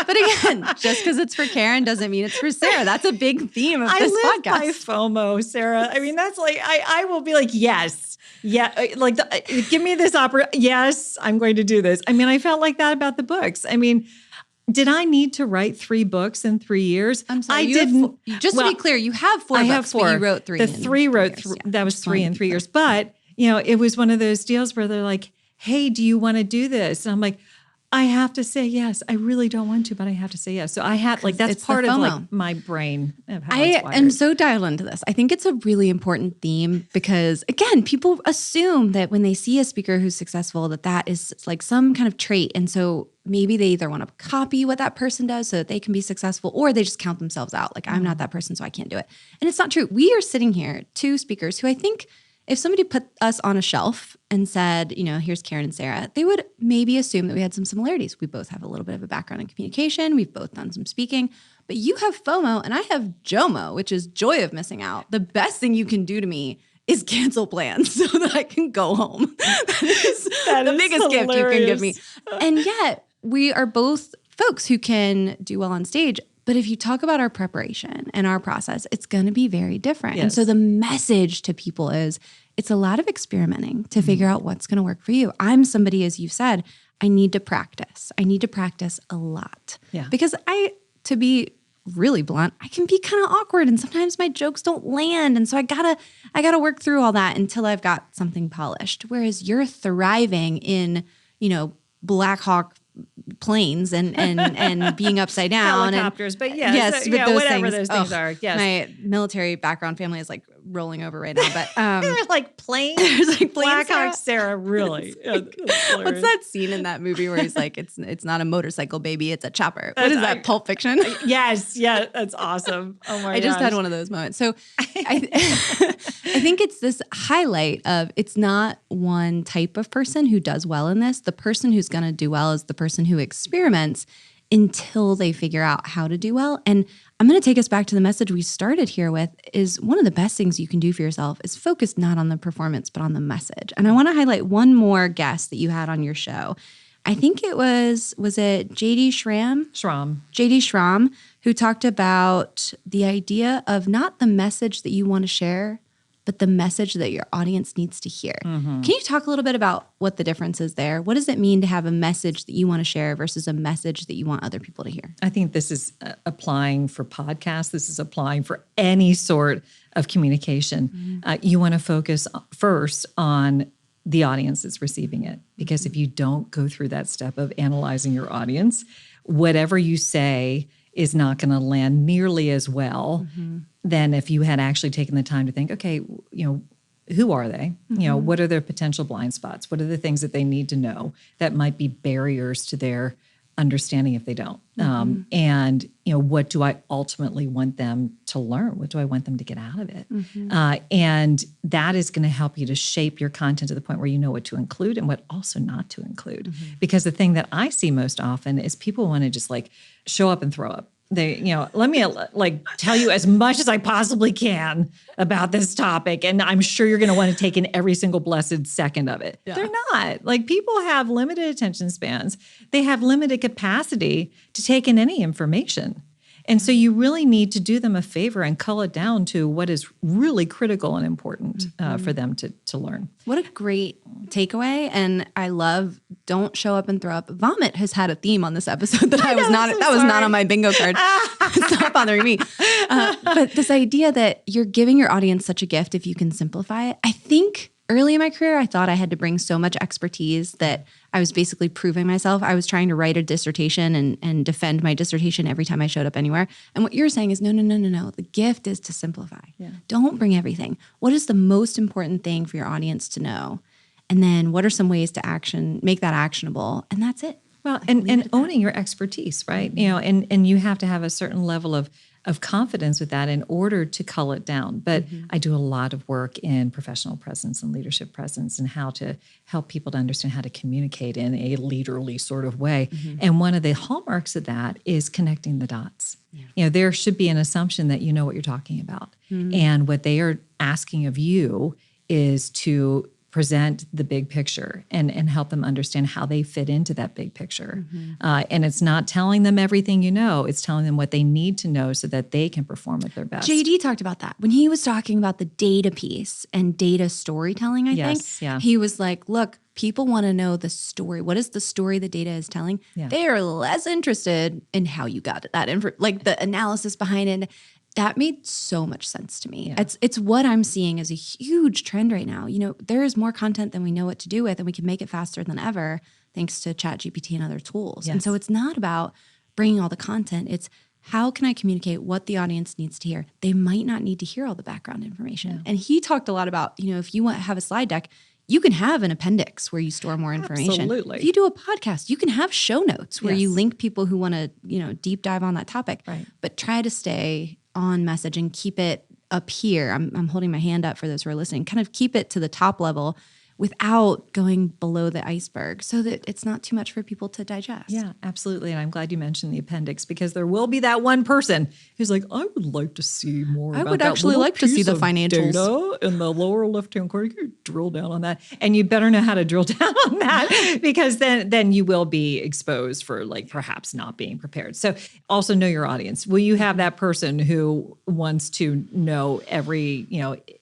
But again, just because it's for Karin doesn't mean it's for Sarah. That's a big theme of this podcast. I live by FOMO, Sarah. I mean, that's like, I will be like, yes. Yeah, like give me this opera. Yes, I'm going to do this. I mean, I felt like that about the books. I mean, did I need to write 3 books in 3 years? I'm sorry, I didn't. Just to be clear, you have 4 books. I have 4. But you wrote 3. The 3 wrote 3. That was 3 in 3 years. But it was one of those deals where they're like, "Hey, do you want to do this?" And I'm like, I have to say yes. I really don't want to, but I have to say yes. So I had that's part of like my brain of how it's wired. I am so dialed into this. I think it's a really important theme because again, people assume that when they see a speaker who's successful, that is like some kind of trait. And so maybe they either want to copy what that person does so that they can be successful, or they just count themselves out. Like, I'm not that person, so I can't do it. And it's not true. We are sitting here, 2 speakers who I think if somebody put us on a shelf and said, here's Karin and Sarah, they would maybe assume that we had some similarities. We both have a little bit of a background in communication. We've both done some speaking, but you have FOMO and I have JOMO, which is joy of missing out. The best thing you can do to me is cancel plans so that I can go home. That is the biggest gift you can give me. And yet we are both folks who can do well on stage. But if you talk about our preparation and our process, it's going to be very different. Yes. And so the message to people is it's a lot of experimenting to figure out what's going to work for you. I'm somebody, as you've said, I need to practice. I need to practice a lot. Yeah. Because to be really blunt, I can be kind of awkward and sometimes my jokes don't land. And so I gotta work through all that until I've got something polished. Whereas you're thriving in, Black Hawk planes and being upside down. Helicopters, but yes, but those whatever things, those things are. Yes. My military background family is like rolling over right now, but there's like planes. There's like planes. Black Hawk, Sarah, really. What's that scene in that movie where he's like, it's not a motorcycle, baby, it's a chopper. What is that? Pulp Fiction? Yes, yeah, that's awesome. Oh my gosh. I just had one of those moments. So I think it's this highlight of it's not one type of person who does well in this. The person who's going to do well is the person who experiments until they figure out how to do well. And I'm going to take us back to the message we started here with is one of the best things you can do for yourself is focus not on the performance, but on the message. And I want to highlight one more guest that you had on your show. I think it was it J.D. Schramm? J.D. Schramm, who talked about the idea of not the message that you want to share, but the message that your audience needs to hear. Mm-hmm. Can you talk a little bit about what the difference is there? What does it mean to have a message that you want to share versus a message that you want other people to hear? I think this is applying for podcasts. This is applying for any sort of communication. Mm-hmm. You want to focus first on the audience that's receiving it. Because if you don't go through that step of analyzing your audience, whatever you say is not going to land nearly as well than if you had actually taken the time to think, okay, who are they? Mm-hmm. What are their potential blind spots? What are the things that they need to know that might be barriers to their understanding if they don't? Mm-hmm. And what do I ultimately want them to learn? What do I want them to get out of it? Mm-hmm. And that is going to help you to shape your content to the point where you know what to include and what also not to include. Mm-hmm. Because the thing that I see most often is people want to just like show up and throw up. They, let me like tell you as much as I possibly can about this topic. And I'm sure you're going to want to take in every single blessed second of it. Yeah. They're not. Like people have limited attention spans. They have limited capacity to take in any information. And so you really need to do them a favor and cull it down to what is really critical and important for them to learn. What a great takeaway. And I love don't show up and throw up. Vomit has had a theme on this episode that was not on my bingo card. It's not bothering me. But this idea that you're giving your audience such a gift if you can simplify it. I think early in my career, I thought I had to bring so much expertise that I was basically proving myself. I was trying to write a dissertation and defend my dissertation every time I showed up anywhere. And what you're saying is, no. The gift is to simplify. Yeah. Don't bring everything. What is the most important thing for your audience to know? And then what are some ways to make that actionable? And that's it. Well, and owning your expertise, right? And you have to have a certain level of confidence with that in order to cull it down. But I do a lot of work in professional presence and leadership presence and how to help people to understand how to communicate in a leaderly sort of way. And one of the hallmarks of that is connecting the dots. Yeah. There should be an assumption that you know what you're talking about. And what they are asking of you is to present the big picture and help them understand how they fit into that big picture. And it's not telling them everything you know, it's telling them what they need to know so that they can perform at their best. JD talked about that when he was talking about the data piece and data storytelling, I think. He was like, look, people want to know the story. What is the story the data is telling? They are less interested in how you got that like the analysis behind it. That made so much sense to me. It's what I'm seeing as a huge trend right now. There is more content than we know what to do with, and we can make it faster than ever thanks to ChatGPT and other tools. And so it's not about bringing all the content. It's how can I communicate what the audience needs to hear? They might not need to hear all the background information. And he talked a lot about, if you have a slide deck, you can have an appendix where you store more information. Absolutely. If you do a podcast, you can have show notes where you link people who want to, deep dive on that topic. Right. But try to stay on message and keep it up here. I'm holding my hand up for those who are listening. Kind of keep it to the top level without going below the iceberg so that it's not too much for people to digest. Yeah, absolutely. And I'm glad you mentioned the appendix because there will be that one person who's like, I would like to see more about that. I would actually like to see the financials. Data in the lower left-hand corner. You drill down on that. And you better know how to drill down on that because then you will be exposed for perhaps not being prepared. So also know your audience. Will you have that person who wants to know every,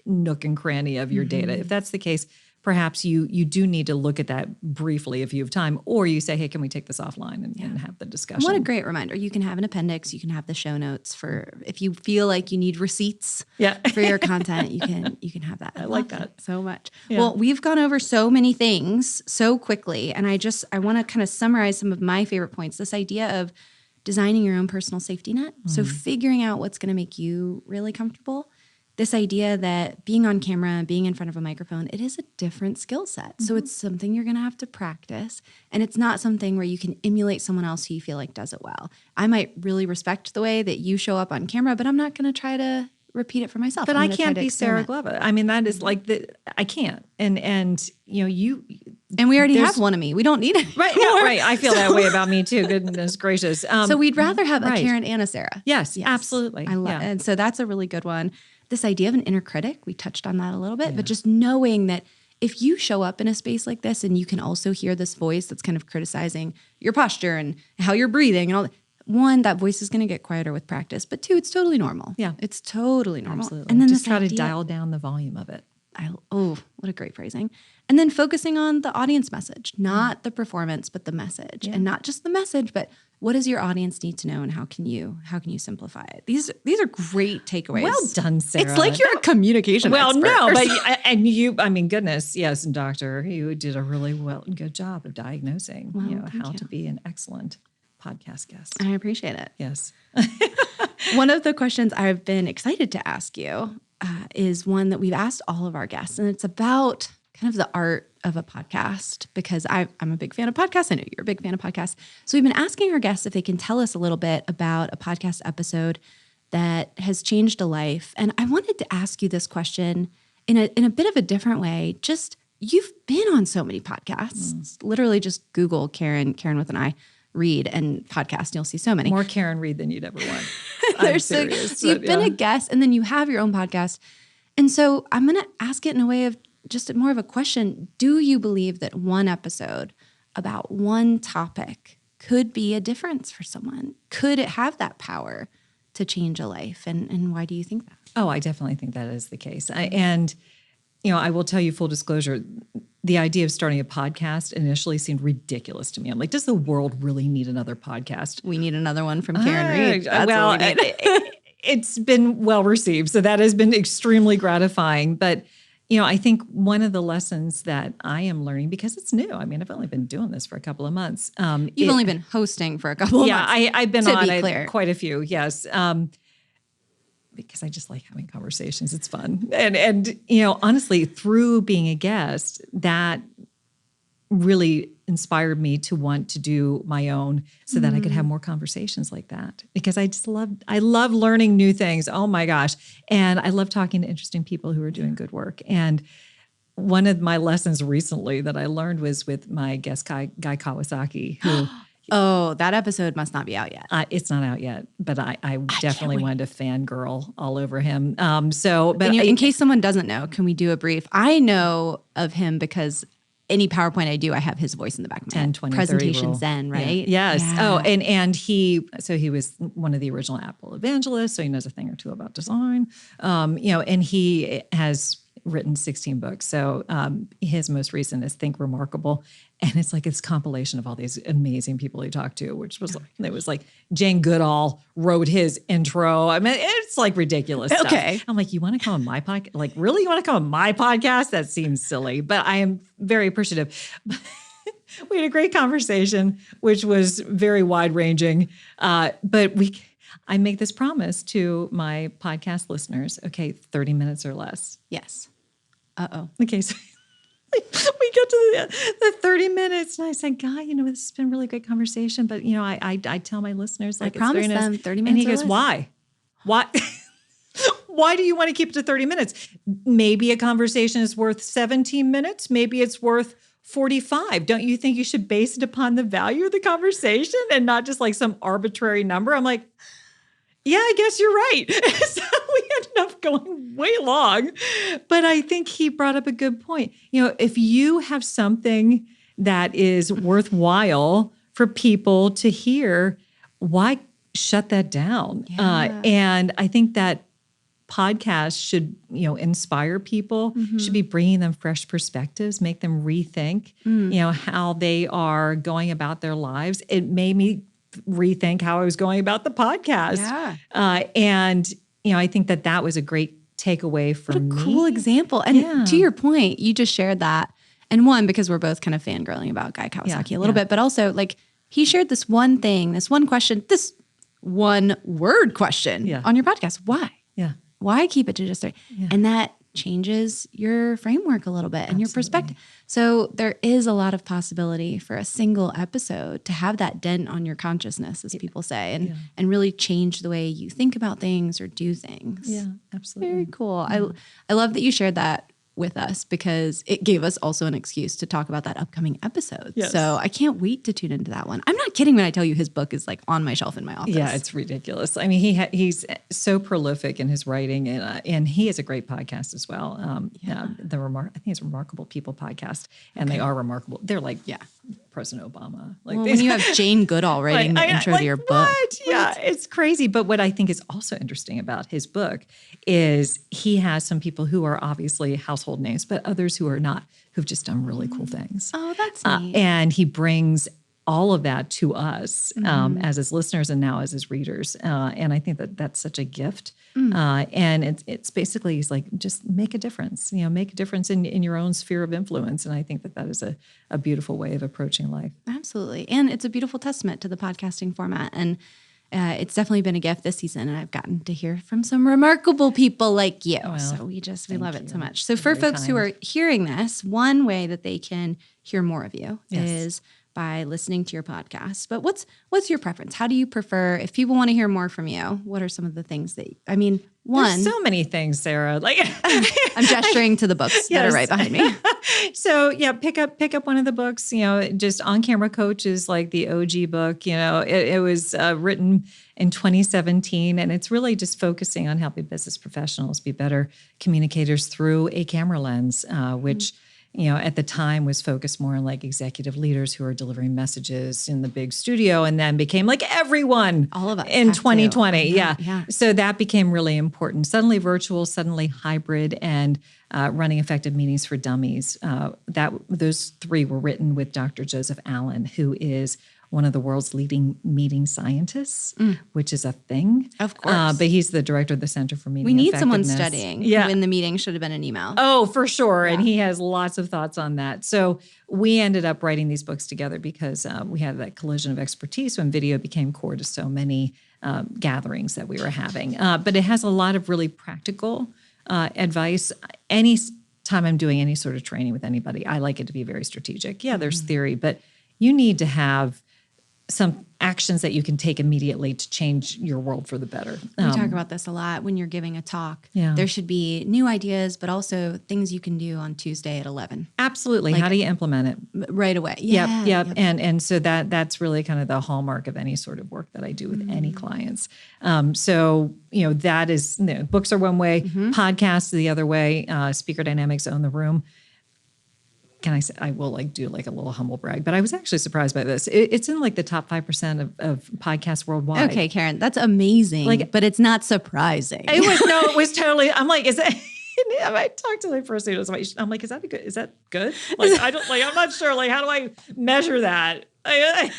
nook and cranny of your data? If that's the case, perhaps you do need to look at that briefly if you have time, or you say, hey, can we take this offline and have the discussion? What a great reminder. You can have an appendix. You can have the show notes for if you feel like you need receipts for your content, you can have that. I like that so much. Yeah. Well, we've gone over so many things so quickly, and I want to kind of summarize some of my favorite points. This idea of designing your own personal safety net. So figuring out what's going to make you really comfortable. This idea that being on camera, being in front of a microphone, it is a different skill set. So it's something you're going to have to practice. And it's not something where you can emulate someone else who you feel like does it well. I might really respect the way that you show up on camera, but I'm not going to try to repeat it for myself. But I can't be Sarah Glova. I mean, that is I can't. And you... And we already have one of me. We don't need it. Right. Yeah, right. I feel that way about me too. Goodness gracious. So we'd rather have a Karin and a Sarah. Yes. Absolutely. I love it. And so that's a really good one. This idea of an inner critic, we touched on that a little bit, but just knowing that if you show up in a space like this and you can also hear this voice that's kind of criticizing your posture and how you're breathing and all that, one, that voice is going to get quieter with practice, but two, it's totally normal. Yeah. It's totally normal. Absolutely. And then just try to dial down the volume of it. What a great phrasing. And then focusing on the audience message, not the performance, but the message. And not just the message, but what does your audience need to know and how can you simplify it? These are great takeaways. Well done, Sarah. It's like you're a communication expert. No, but and you, I mean, goodness, yes, doctor, you did a really good job of diagnosing how to be an excellent podcast guest. I appreciate it. Yes. One of the questions I've been excited to ask you is one that we've asked all of our guests, and it's about kind of the art of a podcast, because I'm a big fan of podcasts. I know you're a big fan of podcasts. So we've been asking our guests if they can tell us a little bit about a podcast episode that has changed a life. And I wanted to ask you this question in a bit of a different way. Just, you've been on so many podcasts. Literally just Google Karin with an I, Reed, and podcast, and you'll see so many. More Karin Reed than you'd ever want. I'm serious. So you've been a guest, and then you have your own podcast. And so I'm going to ask it in a way of just more of a question. Do you believe that one episode about one topic could be a difference for someone? Could it have that power to change a life? And why do you think that? Oh, I definitely think that is the case. I will tell you full disclosure, the idea of starting a podcast initially seemed ridiculous to me. I'm like, does the world really need another podcast? We need another one from Karin Reed. It's been well received. So that has been extremely gratifying. But, I think one of the lessons that I am learning, because it's new. I mean, I've only been doing this for a couple of months. You've only been hosting for a couple of months. Yeah, I've been on it quite a few, yes. Because I just like having conversations. It's fun. And honestly, through being a guest, that really inspired me to want to do my own so that I could have more conversations like that, because I love learning new things. Oh my gosh. And I love talking to interesting people who are doing good work. And one of my lessons recently that I learned was with my guest Guy Kawasaki, who Oh, that episode must not be out yet. it's not out yet, but I definitely wanted to fangirl all over him. In case someone doesn't know, can we do a brief? I know of him because any PowerPoint I do, I have his voice in the back of my 10, head. 20, 30 Presentation rule. Zen, right? Yeah. Yes. Yeah. Oh, and he was one of the original Apple evangelists, so he knows a thing or two about design. And he has written 16 books. So his most recent is Think Remarkable. And it's like this compilation of all these amazing people he talked to, which was like Jane Goodall wrote his intro. I mean, it's like ridiculous stuff. I'm like, you want to come on my podcast? Like, really? You want to come on my podcast? That seems silly, but I am very appreciative. We had a great conversation, which was very wide ranging. But I make this promise to my podcast listeners. Okay, 30 minutes or less. Yes. Okay, so we get to the 30 minutes, and I said, Guy, this has been a really great conversation, but I tell my listeners, like, I promise them 30 minutes. And he goes, why? Why do you want to keep it to 30 minutes? Maybe a conversation is worth 17 minutes. Maybe it's worth 45. Don't you think you should base it upon the value of the conversation and not just like some arbitrary number? I'm like, yeah, I guess you're right. So we ended up going way long. But I think he brought up a good point. If you have something that is worthwhile for people to hear, why shut that down? Yeah. And I think that podcasts should, inspire people, should be bringing them fresh perspectives, make them rethink, how they are going about their lives. It made me rethink how I was going about the podcast. Yeah. I think that was a great takeaway for me. What a cool example. And to your point, you just shared that. And one, because we're both kind of fangirling about Guy Kawasaki a little bit, but also like he shared this one thing, this one question, this one word question on your podcast. Why? Yeah. Why keep it to just 3? Yeah. And that changes your framework a little bit and your perspective. So there is a lot of possibility for a single episode to have that dent on your consciousness, as people say, and really change the way you think about things or do things. Yeah, absolutely. Very cool. I love that you shared that with us because it gave us also an excuse to talk about that upcoming episode. Yes. So I can't wait to tune into that one. I'm not kidding when I tell you his book is like on my shelf in my office. Yeah, it's ridiculous. I mean, he's so prolific in his writing, and he has a great podcast as well. I think it's Remarkable People podcast, and they are remarkable. They're like President Obama. Like when you have Jane Goodall writing the intro to your book. What? Yeah, it's crazy. But what I think is also interesting about his book is he has some people who are obviously household names, but others who are not, who've just done really cool things. Oh, that's neat. And he brings all of that to us as his listeners and now as his readers. And I think that's such a gift. And it's basically, he's like, just make a difference, make a difference in your own sphere of influence. And I think that is a beautiful way of approaching life. Absolutely. And it's a beautiful testament to the podcasting format. And it's definitely been a gift this season. And I've gotten to hear from some remarkable people like you. Well, so we love it so much. So for folks who are hearing this, one way that they can hear more of you is by listening to your podcast. But what's your preference? How do you prefer, if people want to hear more from you, what are some of the things there's so many things, Sarah. Like I'm gesturing to the books that are right behind me. So pick up one of the books, just On Camera Coach is like the OG book, it was written in 2017, and it's really just focusing on helping business professionals be better communicators through a camera lens, which at the time was focused more on like executive leaders who are delivering messages in the big studio, and then became like everyone, all of us in 2020. Yeah. So that became really important. Suddenly virtual, suddenly hybrid, and running effective meetings for dummies. Those 3 were written with Dr. Joseph Allen, who is one of the world's leading meeting scientists, which is a thing. Of course. But he's the director of the Center for Meeting We need Effectiveness. someone studying when the meeting should have been an email. Oh, for sure. Yeah. And he has lots of thoughts on that. So we ended up writing these books together because we had that collision of expertise when video became core to so many gatherings that we were having. But it has a lot of really practical advice. time I'm doing any sort of training with anybody, I like it to be very strategic. Yeah, there's theory, but you need to have some actions that you can take immediately to change your world for the better. We talk about this a lot when you're giving a talk. Yeah. There should be new ideas, but also things you can do on Tuesday at 11. Absolutely. How do you implement it? Right away. Yep. And so that's really kind of the hallmark of any sort of work that I do with any clients. So, that is, books are one way, podcasts the other way, Speaker Dynamics own the room. Can I say, I will do a little humble brag, but I was actually surprised by this. It's in the top 5% of podcasts worldwide. Okay, Karen, that's amazing, but it's not surprising. It was totally, I'm like, is it? I talked to the person who was like, I'm like, is that good? I'm not sure. How do I measure that? I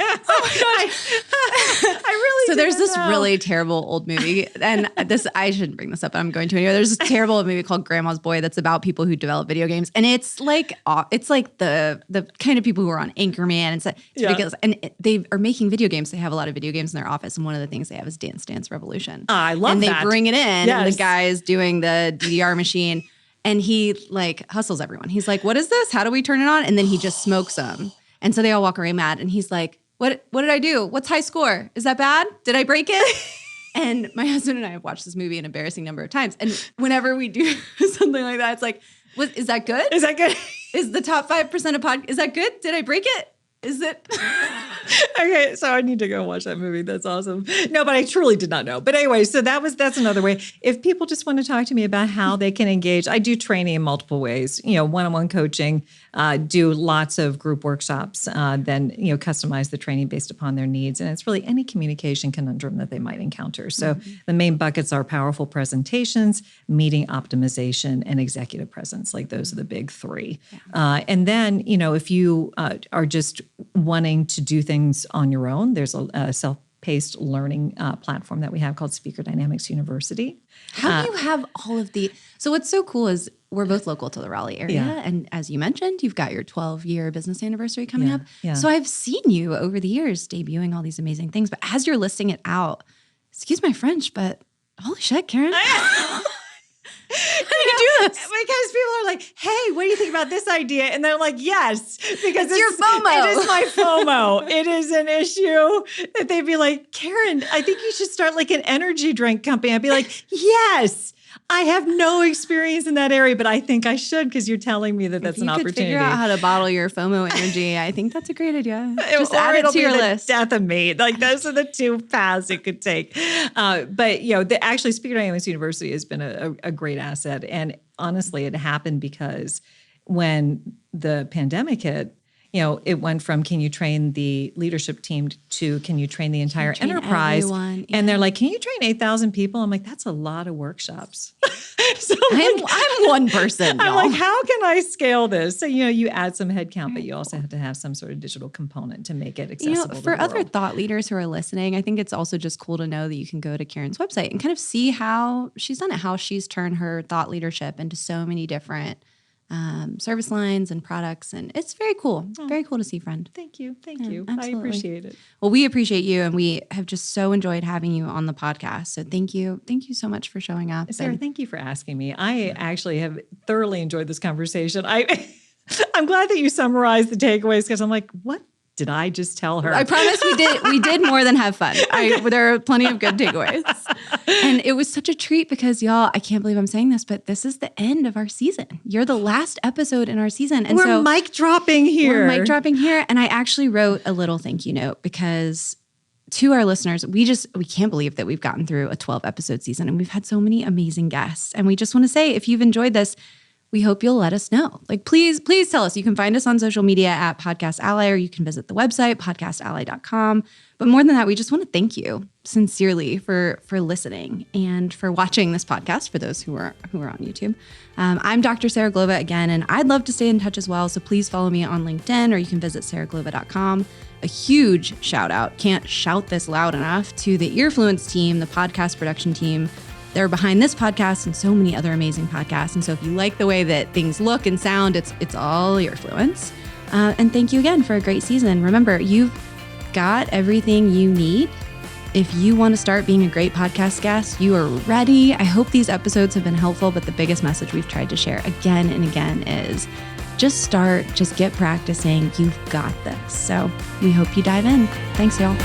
really So there's this know. really terrible old movie, and I shouldn't bring this up, but I'm going to anyway. There's this terrible old movie called Grandma's Boy that's about people who develop video games, and it's like the kind of people who are on Anchorman, and it's ridiculous. And they are making video games. They have a lot of video games in their office, and one of the things they have is Dance Dance Revolution. I love and that. And they bring it in, Yes. and the guy is doing the DDR machine, and he hustles everyone. He's like, "What is this? How do we turn it on?" And then he just smokes them. And so they all walk away mad. And he's like, what did I do? What's high score? Is that bad? Did I break it? And my husband and I have watched this movie an embarrassing number of times. And whenever we do something like that, it's like, is that good? Is that good? Is the top 5% of is that good? Did I break it? Is it? Okay, so I need to go and watch that movie. That's awesome. No, but I truly did not know. But anyway, so that's another way. If people just want to talk to me about how they can engage, I do training in multiple ways. One-on-one coaching, do lots of group workshops, then customize the training based upon their needs, and it's really any communication conundrum that they might encounter. So the main buckets are powerful presentations, meeting optimization, and executive presence. Those are the big three. Yeah. And then if you are just wanting to do things on your own, there's a self-paced learning platform that we have called Speaker Dynamics University. How do you have all of the? So what's so cool is we're both local to the Raleigh area. Yeah. And as you mentioned, you've got your 12-year business anniversary coming up. Yeah. So I've seen you over the years debuting all these amazing things. But as you're listing it out, excuse my French, but holy shit, Karen. How do you do this? Because people are like, hey, what do you think about this idea? And they're like, yes, because it's your FOMO. It is my FOMO. It is an issue that they'd be like, Karen, I think you should start an energy drink company. I'd be like, yes, I have no experience in that area, but I think I should because you're telling me that that's an opportunity. If you could figure out how to bottle your FOMO energy, I think that's a great idea. Just or add it it'll to be your the list. Death of me. Those are the two paths it could take. But actually, Speaker Dynamics University has been a great asset, and honestly, it happened because when the pandemic hit, it went from can you train the leadership team to can you train the entire enterprise? Everyone. Yeah. And they're like, can you train 8,000 people? I'm like, that's a lot of workshops. So I'm one person. I'm y'all. like, how can I scale this? So, you add some headcount, but you also have to have some sort of digital component to make it accessible to for the other world. thought leaders who are listening, I think it's also just cool to know that you can go to Karen's website and kind of see how she's done it, how she's turned her thought leadership into so many different service lines and products. And it's very cool. Very cool to see, friend. Thank you. Thank Yeah, you. absolutely. I appreciate it. Well, we appreciate you, and we have just so enjoyed having you on the podcast. So thank you. Thank you so much for showing up. Sarah, thank you for asking me. I actually have thoroughly enjoyed this conversation. I'm glad that you summarized the takeaways because I'm like, what did I just tell her? I promise we did more than have fun. There are plenty of good takeaways. And it was such a treat because y'all, I can't believe I'm saying this, but this is the end of our season. You're the last episode in our season. And We're mic dropping here. We're mic dropping here. And I actually wrote a little thank you note because to our listeners, we can't believe that we've gotten through a 12 episode season and we've had so many amazing guests. And we just want to say, if you've enjoyed this, we hope you'll let us know. Please tell us. You can find us on social media at Podcast Ally, or you can visit the website, podcastally.com. But more than that, we just want to thank you sincerely for listening and for watching this podcast for those who are on YouTube. I'm Dr. Sarah Glova again, and I'd love to stay in touch as well. So please follow me on LinkedIn, or you can visit sarahglova.com. A huge shout out, can't shout this loud enough, to the Earfluence team, the podcast production team. They're behind this podcast and so many other amazing podcasts. And so if you like the way that things look and sound, it's all Earfluence. And thank you again for a great season. Remember, you've got everything you need If you want to start being a great podcast guest, you are ready. I hope these episodes have been helpful, but the biggest message we've tried to share again and again is just start, just get practicing. You've got this. So we hope you dive in. Thanks, y'all.